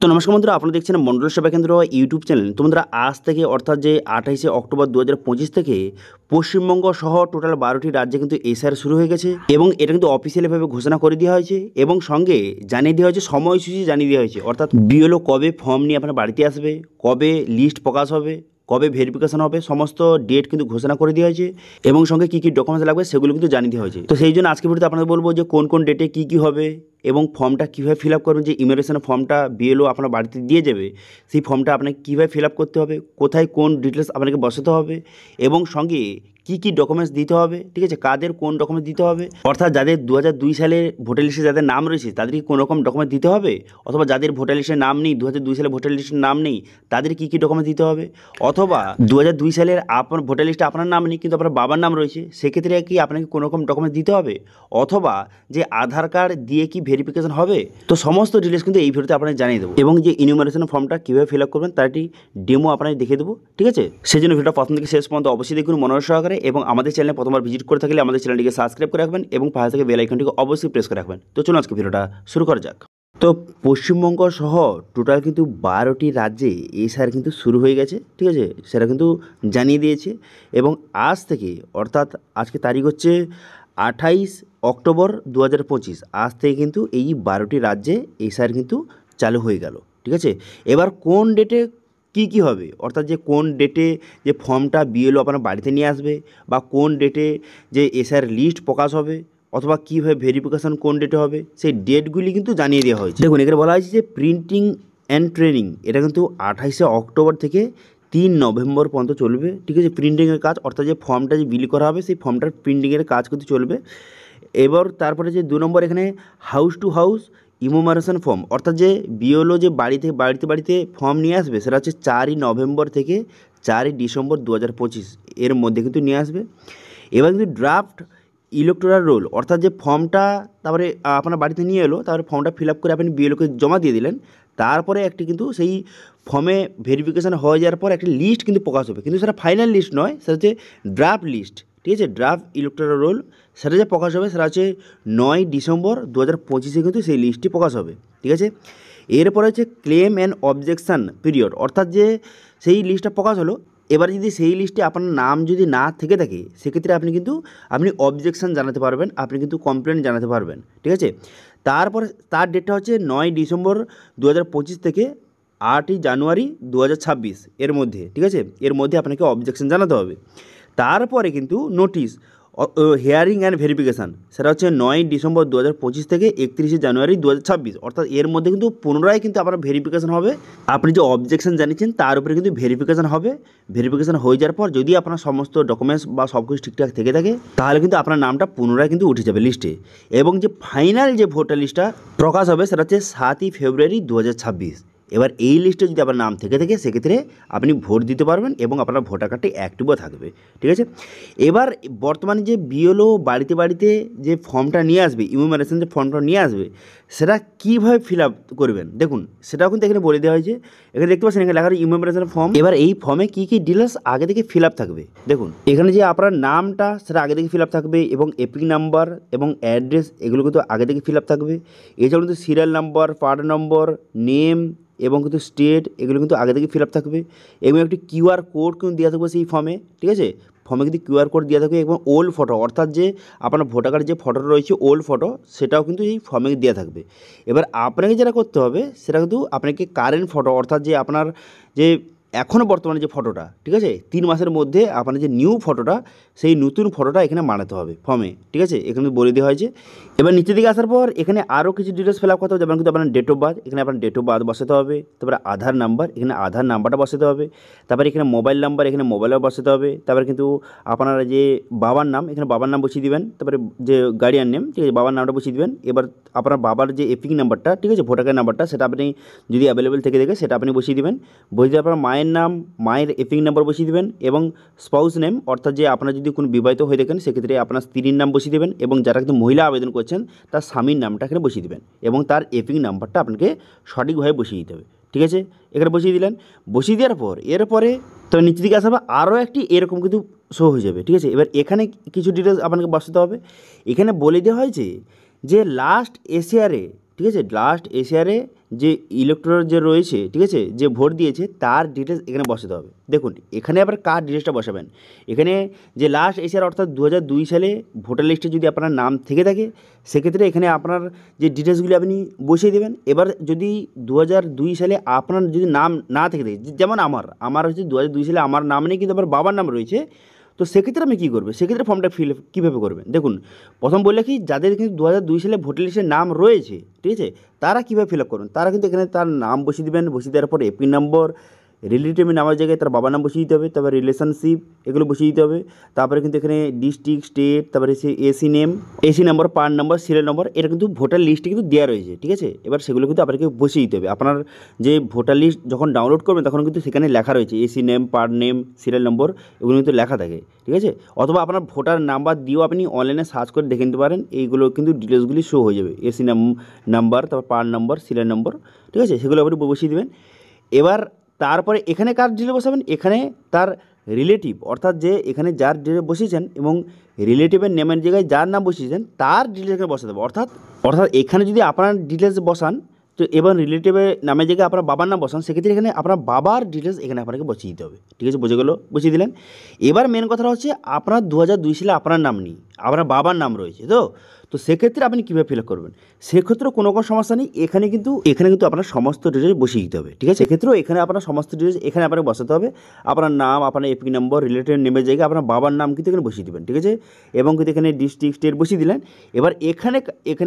তো নমস্কার বন্ধুরা, আপনারা দেখছেন মন্ডল সেবা কেন্দ্র ইউটিউব চ্যানেল। তো বন্ধুরা, আজ থেকে অর্থাৎ যে 28শে অক্টোবর 2025 থেকে পশ্চিমবঙ্গ সহ টোটাল 12টি রাজ্যে কিন্তু এসআর শুরু হয়ে গেছে এবং এটা কিন্তু অফিসিয়ালিভাবে ঘোষণা করে দেওয়া হয়েছে এবং সঙ্গে জানিয়ে দেওয়া হয়েছে, সময়সূচি জানিয়ে দেওয়া হয়েছে। অর্থাৎ বিএলও কবে ফর্ম নিয়ে আপনার বাড়িতে আসবে, কবে লিস্ট প্রকাশ হবে, কবে ভেরিফিকেশন হবে, সমস্ত ডেট কিন্তু ঘোষণা করে দেওয়া হয়েছে এবং সঙ্গে কী কী ডকুমেন্টস লাগবে সেগুলো কিন্তু জানিয়ে দেওয়া হয়েছে। তো সেই জন্য আজকে ভিডিওতে আপনাদের বলবো যে কোন কোন ডেটে কী কী হবে এবং ফর্মটা কীভাবে ফিল আপ করবেন। যে ইমিগ্রেশনের ফর্মটা বিএলও আপনার বাড়িতে দিয়ে যাবে, সেই ফর্মটা আপনাকে কীভাবে ফিল আপ করতে হবে, কোথায় কোন ডিটেলস আপনাকে বসাতে হবে এবং সঙ্গে কী কী ডকুমেন্টস দিতে হবে, ঠিক আছে, কাদের কোন ডকুমেন্টস দিতে হবে। অর্থাৎ যাদের 2002 সালের ভোটার লিস্টে যাদের নাম রয়েছে তাদেরকে কোনো রকম ডকুমেন্ট দিতে হবে, অথবা যাদের ভোটার লিস্টের নাম নেই, 2002 সালে ভোটার লিস্টের নাম নেই, তাদের কী কী ডকুমেন্টস দিতে হবে। অথবা 2002 সালের আপনার ভোটার লিস্টে আপনার নাম নেই কিন্তু আপনার বাবার নাম রয়েছে, সেক্ষেত্রে কি আপনাকে কোনো রকম ডকুমেন্টস দিতে হবে। অথবা যে আধার কার্ড দিয়ে কি ভেরিফিকেশন হবে। তো সমস্ত ডিটেলস কিন্তু এই ভিডিওতে আপনাকে জানিয়ে দেবো এবং যে ইনিউমারেশন ফর্মটা কীভাবে ফিল আপ করবেন তার একটি ডেমো আপনাকে দেখিয়ে দেবো, ঠিক আছে। সেই জন্য ভিডিওটা প্রথম থেকে শেষ পর্যন্ত অবশ্যই দেখুন মনোযোগ সহকারে এবং আমাদের চ্যানেলে প্রথমবার ভিজিট করে থাকলে আমাদের চ্যানেলটিকে সাবস্ক্রাইব করে রাখবেন এবং পাশে থেকে বেল আইকনটিকে অবশ্যই প্রেস করে রাখবেন। তো চলুন আজকে ভিডিওটা শুরু করা যাক। তো পশ্চিমবঙ্গ সহ টোটাল কিন্তু 12টি রাজ্যে এসআর কিন্তু শুরু হয়ে গেছে, ঠিক আছে, সেটা কিন্তু জানিয়ে দিয়েছে এবং আজ থেকে অর্থাৎ আজকে তারিখ হচ্ছে 28 অক্টোবর 2025, আজ থেকে কিন্তু এই 12টি রাজ্যে এসআর কিন্তু চালু হয়ে গেল, ঠিক আছে। এবার কোন ডেটে কী কী হবে, অর্থাৎ যে কোন ডেটে যে ফর্মটা বিএলও আপনার বাড়িতে নিয়ে আসবে, বা কোন ডেটে যে এসআর লিস্ট প্রকাশ হবে, অথবা কীভাবে ভেরিফিকেশন কোন ডেটে হবে, সেই ডেটগুলি কিন্তু জানিয়ে দেওয়া হয়েছে। দেখুন, এখানে বলা হয়েছে যে প্রিন্টিং অ্যান্ড ট্রেনিং, এটা কিন্তু 28শে অক্টোবর থেকে 3 নভেম্বর পর্যন্ত চলবে, ঠিক আছে। প্রিন্টিংয়ের কাজ, অর্থাৎ যে ফর্মটা যে বিলি করা হবে সেই ফর্মটার প্রিন্টিংয়ের কাজ কিন্তু চলবে। এবার তারপরে যে 2 নম্বর এখানে house to house immigration form, অর্থাৎ যে বিএলও যে বাড়িতে ফর্ম নিয়ে আসবে সেটা হচ্ছে 4ই নভেম্বর থেকে 4ই ডিসেম্বর 2025 এর মধ্যে কিন্তু নিয়ে আসবে। এবার কিন্তু ড্রাফট ইলেকটোরাল রোল, অর্থাৎ যে ফর্মটা তারপরে আপনার বাড়িতে নিয়ে এলো, তারপরে ফর্মটা ফিল আপ করে আপনি বিএলওকে জমা দিয়ে দিলেন, তারপরে একটি কিন্তু সেই ফর্মে ভেরিফিকেশান হয়ে যাওয়ার পর একটা লিস্ট কিন্তু প্রকাশ হবে, কিন্তু সেটা ফাইনাল লিস্ট নয়, সেটা হচ্ছে ড্রাফট লিস্ট, ঠিক আছে। ড্রাফট ইলেকটোরাল রোল সেটা যে প্রকাশ হবে সেটা হচ্ছে 9 ডিসেম্বর 2025 কিন্তু সেই লিস্টটি প্রকাশ হবে, ঠিক আছে। এরপরে হচ্ছে ক্লেম অ্যান্ড অবজেকশান পিরিয়ড, অর্থাৎ যে সেই লিস্টটা প্রকাশ হলো, এবার যদি সেই লিস্টে আপনার নাম যদি না থেকে থাকে সেক্ষেত্রে আপনি অবজেকশান জানাতে পারবেন, আপনি কিন্তু কমপ্লেন জানাতে পারবেন, ঠিক আছে। তারপরে তার ডেটটা হচ্ছে 9 ডিসেম্বর 2025 থেকে 8ই জানুয়ারি 2026 এর মধ্যে, ঠিক আছে, এর মধ্যে আপনাকে অবজেকশন জানাতে হবে। তারপরে কিন্তু নোটিশ হিয়ারিং অ্যান্ড ভেরিফিকেশান, সেটা হচ্ছে 9 ডিসেম্বর 2025 থেকে 31শে জানুয়ারি 2026, অর্থাৎ এর মধ্যে কিন্তু পুনরায় কিন্তু আপনার ভেরিফিকেশান হবে। আপনি যে অবজেকশন জানিয়েছেন তার উপরে কিন্তু ভেরিফিকেশান হবে। ভেরিফিকেশান হয়ে যাওয়ার পর যদি আপনার সমস্ত ডকুমেন্টস বা সব কিছু ঠিকঠাক থেকে থাকে তাহলে কিন্তু আপনার নামটা পুনরায় কিন্তু উঠে যাবে লিস্টে এবং যে ফাইনাল যে ভোটার লিস্টটা প্রকাশ হবে সেটা হচ্ছে 7ই ফেব্রুয়ারি 2026। এবার এই লিস্টে যদি আপনার নাম থেকে থাকে সেক্ষেত্রে আপনি ভোট দিতে পারবেন এবং আপনার ভোটার কার্ডটি অ্যাক্টিভও থাকবে, ঠিক আছে। এবার বর্তমানে যে বিএলও বাড়িতে যে ফর্মটা নিয়ে আসবে, ইমিগ্রেশন যে ফর্মটা নিয়ে আসবে সেটা কীভাবে ফিল আপ করবেন, দেখুন সেটাও কিন্তু এখানে বলে দেওয়া হয়েছে। এখানে দেখতে পাচ্ছেন এখানে লেখা আছে ইমিগ্রেশন ফর্ম। এবার এই ফর্মে কী কী ডিটেলস আগে থেকে ফিল আপ থাকবে, দেখুন এখানে যে আপনার নামটা সেটা আগে থেকে ফিল আপ থাকবে এবং এপিক নাম্বার এবং অ্যাড্রেস এগুলো কিন্তু আগে থেকে ফিল আপ থাকবে। এছাড়াও কিন্তু serial number, part number, name এবং কিন্তু স্টেট এগুলো কিন্তু আগে থেকে ফিল আপ থাকবে এবং একটি কিউআর কোড কিন্তু দেওয়া থাকবে সেই ফর্মে, ঠিক আছে। ফর্মে কিন্তু কিউআর কোড দেওয়া থাকবে এবং ওল্ড ফটো, অর্থাৎ যে আপনার ভোটার কার্ডের যে ফটোটা রয়েছে ওল্ড ফটো সেটাও কিন্তু এই ফর্মে দেওয়া থাকবে। এবার আপনাকে যেটা করতে হবে সেটা কিন্তু আপনাকে কারেন্ট ফটো, অর্থাৎ যে আপনার যে এখনও বর্তমানে যে ফটোটা, ঠিক আছে, 3 মাসের মধ্যে আপনার যে নিউ ফটোটা সেই নতুন ফটোটা এখানে বানাতে হবে ফর্মে, ঠিক আছে, এখানে বলে দেওয়া হয়েছে। এবার নিচের দিকে আসার পর এখানে আরও কিছু ডিটেলস ফিল আপ করতে হবে, যেমন কিন্তু আপনার ডেট অফ বার্থ, এখানে আপনার ডেট অফ বার্থ বসাতে হবে। তারপরে আধার নাম্বার, এখানে আধার নাম্বারটা বসাতে হবে। তারপরে এখানে মোবাইল নাম্বার, এখানে মোবাইলও বসাতে হবে। তারপরে কিন্তু আপনার যে বাবার নাম, এখানে বাবার নাম বসিয়ে দেবেন। তারপরে যে গার্ডিয়ান নেম, ঠিক আছে, বাবার নামটা বসিয়ে দেবেন। এবার আপনার বাবার যে এপিক নাম্বারটা, ঠিক আছে, ভোটার কার্ড নাম্বারটা সেটা আপনি যদি অ্যাভেলেবেল থেকে দেখে সেটা আপনি বসিয়ে দেবেন। বসিয়ে আপনার মায়ের নাম, মায়ের এপিক নাম্বার বসিয়ে দেবেন এবং স্পাউস নেম, অর্থাৎ যে আপনার যদি কোনো বিবাহিত হয়ে থাকেন সেক্ষেত্রে আপনার স্ত্রীর নাম বসিয়ে দেবেন এবং যারা কিন্তু মহিলা আবেদন করছেন তার স্বামীর নামটা এখানে বসিয়ে দেবেন এবং তার এপিক নাম্বারটা আপনাকে সঠিকভাবে বসিয়ে দিতে হবে, ঠিক আছে। এখানে বসিয়ে দিলেন। বসিয়ে দেওয়ার পর এরপরে তো নিচের দিকে আসার আরও একটি এরকম কিন্তু শো হয়ে যাবে, ঠিক আছে। এবার এখানে কিছু ডিটেলস আপনাকে বসাতে হবে। এখানে বলে দেওয়া হয়েছে যে লাস্ট এসিআরে ঠিক আছে, লাস্ট এশিয়ারে যে ইলেকট্রল যে রয়েছে, ঠিক আছে, যে ভোট দিয়েছে তার ডিটেলস এখানে বসাতে হবে। দেখুন এখানে আবার কার ডিটেলসটা বসাবেন, এখানে যে লাস্ট এশিয়ার অর্থাৎ 2002 সালে ভোটার লিস্টে যদি আপনার নাম থেকে থাকে সেক্ষেত্রে এখানে আপনার যে ডিটেলসগুলি আপনি বসিয়ে দেবেন। এবার যদি 2002 সালে আপনার যদি নাম না থেকে থাকে, যেমন আমার হচ্ছে 2002 সালে আমার নাম নেই কিন্তু আমার বাবার নাম রয়েছে, তো সেক্ষেত্রে আমি কী করবে, সেক্ষেত্রে ফর্মটা ফিল কীভাবে করবেন? দেখুন প্রথম বললে কি, যাদের কিন্তু 2002 সালে ভোটার লিস্টের নাম রয়েছে, ঠিক আছে, তারা কীভাবে ফিল আপ করবেন, তারা কিন্তু এখানে তার নাম বসিয়ে দেবেন, বসিয়ে দেওয়ার পর এপি নম্বর, রিলেটিভ নামের জায়গায় তার বাবার নাম বসিয়ে দিতে হবে, তারপরে রিলেশনশিপ এগুলো বসিয়ে দিতে হবে, তারপরে কিন্তু এখানে ডিস্ট্রিক্ট, স্টেট, তারপরে সে এসি নাম্বার, পান নাম্বার, সিরিয়াল নম্বর, এটা কিন্তু ভোটার লিস্টে কিন্তু দেওয়া রয়েছে, ঠিক আছে। এবার সেগুলো কিন্তু আপনাকে বসিয়ে দিতে হবে। আপনার যে ভোটার লিস্ট যখন ডাউনলোড করবেন তখন কিন্তু সেখানে লেখা রয়েছে এসি নেম, পার নেম, সিরিয়াল নম্বর, এগুলো কিন্তু লেখা থাকে, ঠিক আছে। অথবা আপনার ভোটার নাম্বার দিয়েও আপনি অনলাইনে সার্চ করে দেখে নিতে পারেন, এইগুলো কিন্তু ডিটেলসগুলি শো হয়ে যাবে, এসি নাম্বার, তারপর পার নম্বর, সিরিয়াল নম্বর, ঠিক আছে, সেগুলো আপনি বসিয়ে দেবেন। এবার তারপরে এখানে কার ডিটেল বসাবেন, এখানে তার রিলেটিভ অর্থাৎ যে এখানে যার ডিটেল বসিয়েছেন এবং রিলেটিভের নেমের জায়গায় যার নাম বসিয়েছেন তার ডিটেলস এখানে বসাতে হবে। অর্থাৎ এখানে যদি আপনার ডিটেলস বসান তো এবার রিলেটিভের নামের জায়গায় আপনার বাবার নাম বসান, সেক্ষেত্রে এখানে আপনার বাবার ডিটেলস এখানে আপনাকে বসিয়ে দিতে হবে, ঠিক আছে, বুঝে গেল, বসিয়ে দিলেন। এবার মেন কথাটা হচ্ছে আপনার 2002 সালে আপনার নাম নেই, আপনার বাবার নাম রয়েছে, তো সেক্ষেত্রে আপনি কীভাবে ফিল আপ করবেন, সেক্ষেত্রে কোনো সমস্যা নেই, এখানে কিন্তু আপনার সমস্ত ডিটেলস বসিয়ে দিতে হবে, ঠিক আছে। সেক্ষেত্রেও এখানে আপনার সমস্ত ডিটেলস এখানে আপনাকে বসাতে হবে, আপনার নাম, আপনার এপি নম্বর, রিলেটিভ নেমের জায়গায় আপনার বাবার নাম কিন্তু এখানে বসিয়ে দেবেন, ঠিক আছে, এবং কিন্তু এখানে ডিস্ট্রিক্ট, স্টেট বসিয়ে দিলেন। এবার এখানে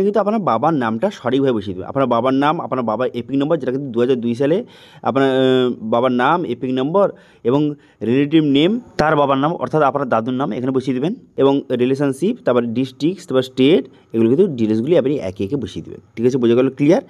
কিন্তু আপনার বাবার নামটা সঠিকভাবে বসিয়ে দেবেন, আপনার বাবার নাম, আপনার বাবার এপি নম্বর, যেটা কিন্তু 2002 সালে আপনার বাবার নাম, এপি নম্বর এবং রিলেটিভ নেম তার বাবার নাম অর্থাৎ আপনার দাদুর নাম এখানে বসিয়ে দেবেন, এবং রিলেশনশিপ, তারপরে ডিস্ট্রিক্ট, তারপর স্টেট, এগুলো কিন্তু ডিটেলসগুলি আপনি একে একে বসিয়ে দেবেন, ঠিক আছে, বোঝা গেল, ক্লিয়ার।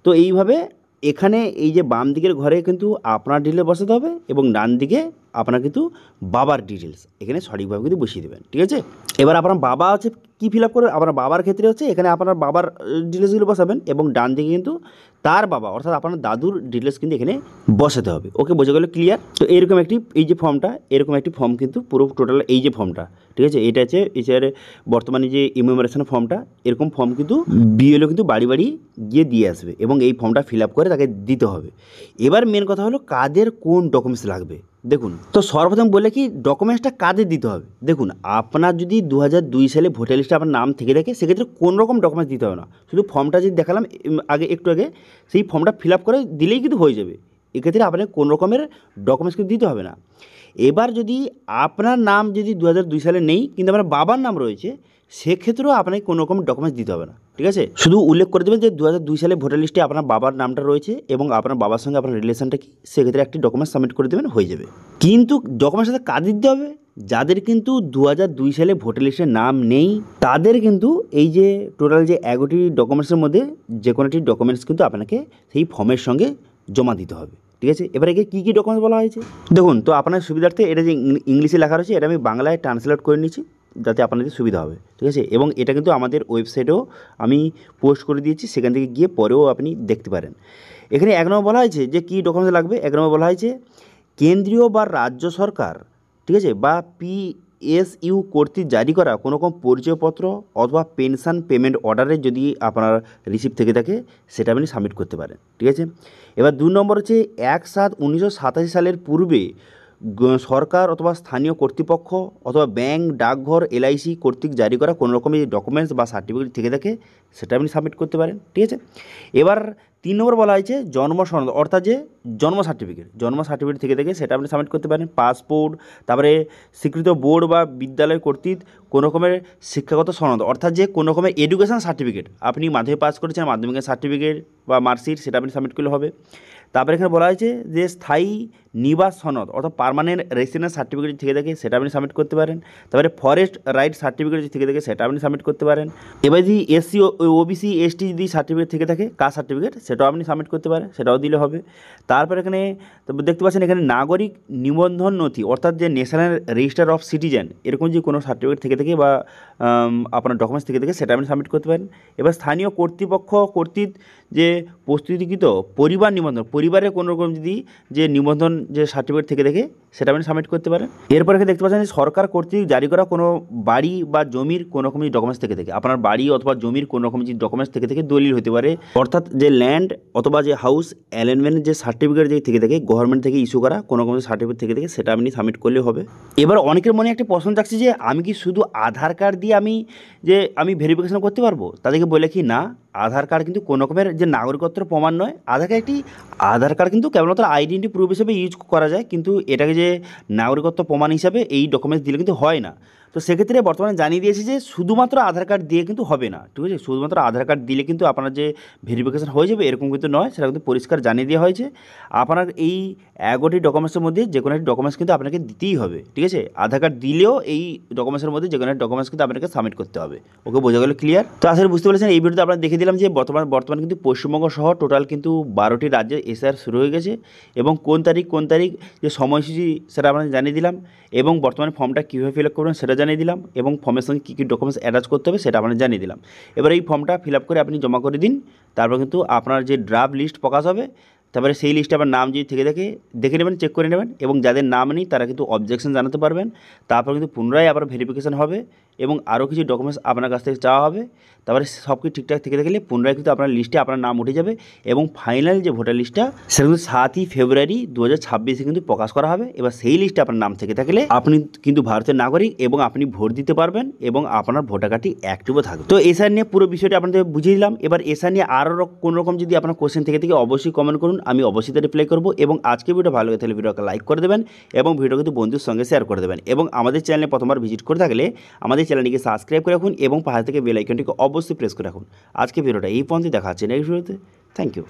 তো এইভাবে এখানে এই যে বাম দিকের ঘরে কিন্তু আপনার ডিটেলস বসাতে হবে এবং ডান দিকে আপনার কিন্তু বাবার ডিটেলস এখানে সঠিকভাবে কিন্তু বসিয়ে দেবেন, ঠিক আছে। এবার আপনার বাবা হচ্ছে কী ফিল আপ করবে, আপনার বাবার ক্ষেত্রে হচ্ছে এখানে আপনার বাবার ডিটেলসগুলো বসাবেন এবং ডান দিকে কিন্তু তার বাবা অর্থাৎ আপনার দাদুর ডিটেলস কিন্তু এখানে বসাতে হবে, ওকে, বোঝা গেল, ক্লিয়ার। তো এরকম একটি এই যে ফর্মটা, এরকম একটি ফর্ম কিন্তু পুরো টোটাল এই যে ফর্মটা, ঠিক আছে, এটা হচ্ছে এছাড়া বর্তমানে যে ইমিগ্রেশন ফর্মটা, এরকম ফর্ম কিন্তু বিএলও কিন্তু বাড়ি বাড়ি গিয়ে দিয়ে আসবে এবং এই ফর্মটা ফিল আপ করে তাকে দিতে হবে। এবার মেন কথা হলো কাদের কোন ডকুমেন্টস লাগবে। দেখুন, তো সর্বপ্রথম বলে কি ডকুমেন্টসটা কাদের দিতে হবে। দেখুন আপনার যদি 2002 সালে ভোটার লিস্টে আপনার নাম থেকে থাকে সেক্ষেত্রে কোনো রকম ডকুমেন্টস দিতে হবে না, শুধু ফর্মটা যদি দেখালাম একটু আগে সেই ফর্মটা ফিল আপ করে দিলেই কিন্তু হয়ে যাবে, এক্ষেত্রে আপনাকে কোনো রকমের ডকুমেন্টস কিন্তু দিতে হবে না। এবার যদি আপনার নাম যদি 2002 সালে নেই কিন্তু আপনার বাবার নাম রয়েছে সেক্ষেত্রেও আপনাকে কোনো রকম ডকুমেন্টস দিতে হবে না, ঠিক আছে, শুধু উল্লেখ করে দেবেন যে 2002 সালে ভোটার লিস্টে আপনার বাবার নামটা রয়েছে এবং আপনার বাবার সঙ্গে আপনার রিলেশনটা কি, সেক্ষেত্রে একটি ডকুমেন্টস সাবমিট করে দেবেন, হয়ে যাবে। কিন্তু ডকুমেন্টস সাথে কাদের দিতে হবে, যাদের কিন্তু 2002 সালে ভোটার লিস্টে নাম নেই তাদের কিন্তু এই যে টোটাল যে 11টি ডকুমেন্টসের মধ্যে যে কোনো একটি ডকুমেন্টস কিন্তু আপনাকে সেই ফর্মের সঙ্গে জমা দিতে হবে, ঠিক আছে। এবারে কী কী ডকুমেন্টস বলা হয়েছে দেখুন, তো আপনার সুবিধার্থে এটা যে ইংলিশে লেখা রয়েছে এটা আমি বাংলায় ট্রান্সলেট করে নিচ্ছি যাতে আপনাদের সুবিধা হবে, ঠিক আছে, এবং এটা কিন্তু আমাদের ওয়েবসাইটেও আমি পোস্ট করে দিয়েছি, সেখান থেকে গিয়ে পরেও আপনি দেখতে পারেন। এখানে 1 নম্বর বলা হয়েছে যে কী ডকুমেন্টস লাগবে, 1 নম্বর বলা হয়েছে কেন্দ্রীয় বা রাজ্য সরকার, ঠিক আছে, বা পিএসইউ কর্তৃক জারি করা কোনো রকম পরিচয়পত্র অথবা পেনশন পেমেন্ট অর্ডারে যদি আপনার রিসিপ্ট থেকে থাকে সেটা আপনি সাবমিট করতে পারেন, ঠিক আছে। এবার 2 নম্বর হচ্ছে 1/7/1987 সালের পূর্বে সরকার অথবা স্থানীয় কর্তৃপক্ষ অথবা ব্যাংক, ডাকঘর, এলআইসি কর্তৃক জারি করা কোনো রকমের ডকুমেন্টস বা সার্টিফিকেট থেকে থাকে সেটা আপনি সাবমিট করতে পারেন, ঠিক আছে। এবার 3 নম্বর বলা হয়েছে জন্ম সনদ অর্থাৎ যে জন্ম সার্টিফিকেট থেকে থাকে সেটা আপনি সাবমিট করতে পারেন, পাসপোর্ট, তারপরে স্বীকৃত বোর্ড বা বিদ্যালয় কর্তৃক কোনো রকমের শিক্ষাগত সনদ অর্থাৎ যে কোনো রকমের এডুকেশন সার্টিফিকেট, আপনি মাধ্যমিক পাস করেছেন মাধ্যমিকের সার্টিফিকেট বা মার্কশিট সেটা আপনি সাবমিট করলে হবে। তারপরে এখানে বলা হয়েছে যে স্থায়ী নিবাস সনদ অর্থাৎ পার্মানেন্ট রেসিডেন্স সার্টিফিকেট থেকে থাকে সেটা আপনি সাবমিট করতে পারেন। তারপরে ফরেস্ট রাইট সার্টিফিকেট থেকে থাকে সেটা আপনি সাবমিট করতে পারেন। এবার যদি এসসি, ওবিসি, এসটি যদি সার্টিফিকেট থেকে থাকে কাস্ট সার্টিফিকেট সেটাও আপনি সাবমিট করতে পারেন, সেটাও দিলে হবে। তারপর এখানে দেখতে পাচ্ছেন এখানে নাগরিক নিবন্ধন নথি অর্থাৎ যে ন্যাশনাল রেজিস্টার অফ সিটিজেন এরকম যে কোনো সার্টিফিকেট থেকে থাকে বা আপনার ডকুমেন্টস থেকে থাকে সেটা আপনি সাবমিট করতে পারেন। এবার স্থানীয় কর্তৃপক্ষ কর্তৃক যে প্রস্তুতিকৃত পরিবার নিবন্ধন, পরিবারের কোনো রকম যদি যে নিবন্ধন যে সার্টিফিকেট থেকে থাকে সেটা আপনি সাবমিট করতে পারেন। এরপরে দেখতে পাচ্ছেন যে সরকার কর্তৃক জারি করা কোনো বাড়ি বা জমির কোনো রকম ডকুমেন্টস থেকে আপনার বাড়ি অথবা জমির কোনো রকম যে ডকুমেন্টস থেকে দলিল হতে পারে, অর্থাৎ যে ল্যান্ড অথবা যে হাউস অ্যালাইনমেন্ট যে সার্টিফিকেট যে থেকে গভর্নমেন্ট থেকে ইস্যু করা কোনো রকম সার্টিফিকেট থেকে সেটা আপনি সাবমিট করলে হবে। এবার অনেকের মনে একটা প্রশ্ন থাকছে যে আমি কি শুধু আধার কার্ড দিয়ে আমি ভেরিফিকেশন করতে পারবো? তাদেরকে বলে কি না, আধার কার্ড কিন্তু কোনো রকমের যে নাগরিকত্বের প্রমাণ নয়। আধার কার্ড কিন্তু কেবলমাত্র আইডেন্টি প্রুফ হিসেবে ইউজ করা যায়, কিন্তু এটাকে যে নাগরিকত্ব প্রমাণ হিসাবে এই ডকুমেন্টস দিলে কিন্তু হয় না। তো সেক্ষেত্রে বর্তমানে জানিয়ে দিয়েছে যে শুধুমাত্র আধার কার্ড দিয়ে কিন্তু হবে না, ঠিক আছে? শুধুমাত্র আধার কার্ড দিলে কিন্তু আপনার যে ভেরিফিকেশন হয়ে যাবে এরকম কিন্তু নয়, সেটা কিন্তু পরিষ্কার জানিয়ে দেওয়া হয়েছে। আপনার এই 11টি ডকুমেন্টসের মধ্যে যে কোনো একটি ডকুমেন্টস কিন্তু আপনাকে দিতেই হবে, ঠিক আছে? আধার কার্ড দিলেও এই ডকুমেন্টসের মধ্যে যে কোনো একটি ডকুমেন্টস কিন্তু আপনাকে সাবমিট করতে হবে। ওকে, বোঝা গেল? ক্লিয়ার? তো আসলে বুঝতে পেরেছেন, এই ভিডিওতে আপনারা দেখে দিলাম যে বর্তমানে কিন্তু পশ্চিমবঙ্গ সহ টোটাল কিন্তু 12টি রাজ্যে এসআইআর শুরু হয়ে গেছে, এবং কোন তারিখ যে সময়সূচি সেটা আপনাদের জানিয়ে দিলাম, এবং বর্তমানে ফর্মটা কীভাবে ফিল আপ করবেন সেটা জানিয়ে দিলাম, এবং ফর্মের সঙ্গে কী কী ডকুমেন্টস অ্যাটাচ করতে হবে সেটা আপনাদের জানিয়ে দিলাম। এবার এই ফর্মটা ফিল আপ করে আপনি জমা করে দিন, তারপর কিন্তু আপনার যে ড্রাফট লিস্ট প্রকাশ হবে, তারপরে সেই লিস্টে আপনার নাম যদি থেকে দেখে নেবেন, চেক করে নেবেন, এবং যাদের নাম নেই তারা কিন্তু অবজেকশন জানাতে পারবেন। তারপর কিন্তু পুনরায় আবার ভেরিফিকেশন হবে, এবং আরও কিছু ডকুমেন্টস আপনার কাছ থেকে চাওয়া হবে। তারপরে সব কিছু ঠিকঠাক থেকে থাকলে পুনরায় কিন্তু আপনার লিস্টে আপনার নাম উঠে যাবে, এবং ফাইনাল যে ভোটার লিস্টটা সেটা কিন্তু 7ই ফেব্রুয়ারি 2026 কিন্তু প্রকাশ করা হবে। এবার সেই লিস্টে আপনার নাম থেকে থাকলে আপনি কিন্তু ভারতের নাগরিক, এবং আপনি ভোট দিতে পারবেন, এবং আপনার ভোটার কার্ডটি অ্যাক্টিভও থাকবে। তো এসআর নিয়ে পুরো বিষয়টা আপনাদের বুঝিয়ে দিলাম। এবার এসআর নিয়ে আরও কোনো রকম যদি আপনার কোশ্চেন থেকে অবশ্যই কমেন্ট করুন, আমি অবশ্যই রিপ্লাই করবো। এবং আজকে ভিডিও ভালো লাগে তাহলে ভিডিওকে লাইক করে দেবেন, এবং ভিডিও কিন্তু বন্ধুর সঙ্গে শেয়ার করে দেবেন। এবং আমাদের চ্যানেলে প্রথমবার ভিজিট করে থাকলে আমাদের চ্যানেলটিকে সাবস্ক্রাইব করে রাখুন, এবং পাশে থেকে বেল আইকনটিকে অবশ্যই প্রেস করে রাখুন। আজকে ভিডিওটা এই পর্যন্ত, দেখা হচ্ছে নেক্সট ভিডিওতে। Thank you.